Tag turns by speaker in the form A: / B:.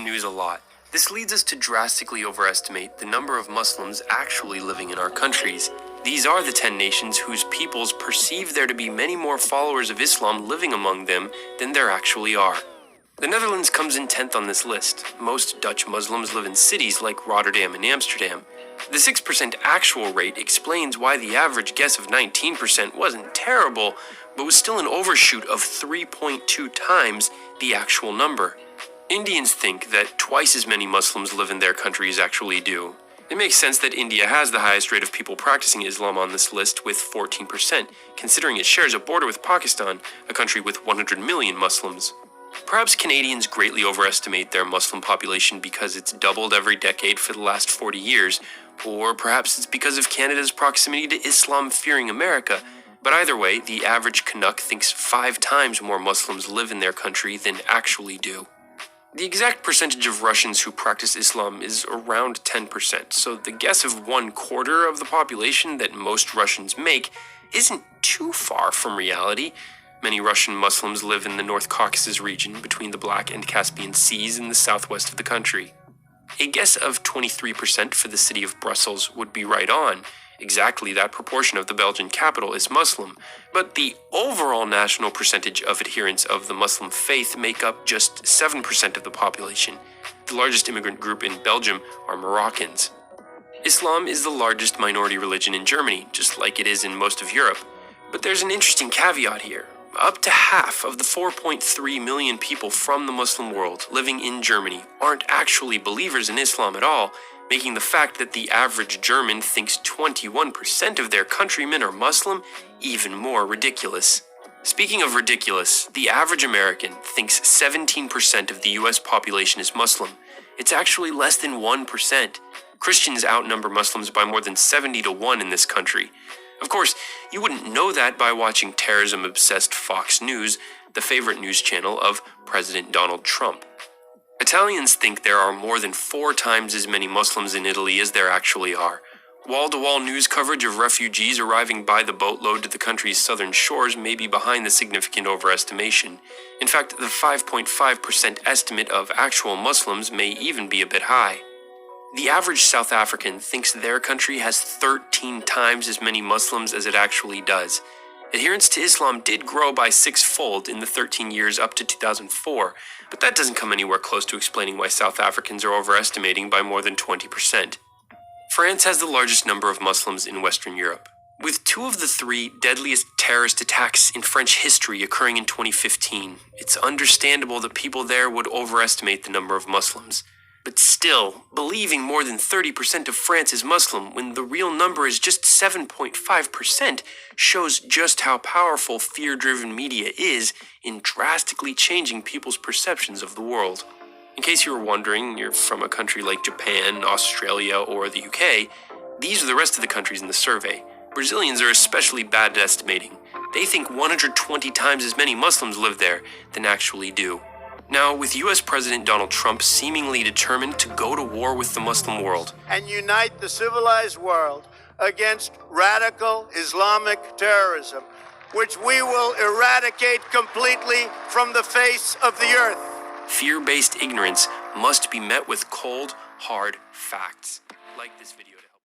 A: news a lot. This leads us to drastically overestimate the number of Muslims actually living in our countries. These are the 10 nations whose peoples perceive there to be many more followers of Islam living among them than there actually are. The Netherlands comes in 10th on this list. Most Dutch Muslims live in cities like Rotterdam and Amsterdam. The 6% actual rate explains why the average guess of 19% wasn't terrible, but was still an overshoot of 3.2 times the actual number. Indians think that twice as many Muslims live in their country as actually do. It makes sense that India has the highest rate of people practicing Islam on this list with 14%, considering it shares a border with Pakistan, a country with 100 million Muslims. Perhaps Canadians greatly overestimate their Muslim population because it's doubled every decade for the last 40 years, or perhaps it's because of Canada's proximity to Islam-fearing America. But either way, the average Canuck thinks 5 times more Muslims live in their country than actually do. The exact percentage of Russians who practice Islam is around 10%, so the guess of 1/4 of the population that most Russians make isn't too far from reality. Many Russian Muslims live in the North Caucasus region between the Black and Caspian Seas in the southwest of the country. A guess of 23% for the city of Brussels would be right on. Exactly that proportion of the Belgian capital is Muslim, but the overall national percentage of adherents of the Muslim faith make up just 7% of the population. The largest immigrant group in Belgium are Moroccans. Islam is the largest minority religion in Germany, just like it is in most of Europe. But there's an interesting caveat here. Up to half of the 4.3 million people from the Muslim world living in Germany aren't actually believers in Islam at all, making the fact that the average German thinks 21% of their countrymen are Muslim even more ridiculous. Speaking of ridiculous, the average American thinks 17% of the US population is Muslim. It's actually less than 1%. Christians outnumber Muslims by more than 70 to 1 in this country. Of course, you wouldn't know that by watching terrorism-obsessed Fox News, the favorite news channel of President Donald Trump. Italians think there are more than 4 times as many Muslims in Italy as there actually are. Wall-to-wall news coverage of refugees arriving by the boatload to the country's southern shores may be behind the significant overestimation. In fact, the 5.5% estimate of actual Muslims may even be a bit high. The average South African thinks their country has 13 times as many Muslims as it actually does. Adherence to Islam did grow by 6-fold in the 13 years up to 2004, but that doesn't come anywhere close to explaining why South Africans are overestimating by more than 20%. France has the largest number of Muslims in Western Europe, with 2 of the 3 deadliest terrorist attacks in French history occurring in 2015. It's understandable that people there would overestimate the number of Muslims. But still, believing more than 30% of France is Muslim when the real number is just 7.5% shows just how powerful fear-driven media is in drastically changing people's perceptions of the world. In case you were wondering, you're from a country like Japan, Australia, or the UK, these are the rest of the countries in the survey. Brazilians are especially bad at estimating. They think 120 times as many Muslims live there than actually do. Now, with US President Donald Trump seemingly determined to go to war with the Muslim world
B: and unite the civilized world against radical Islamic terrorism, which we will eradicate completely from the face of the earth.
A: Fear-based ignorance must be met with cold, hard facts. Like this video.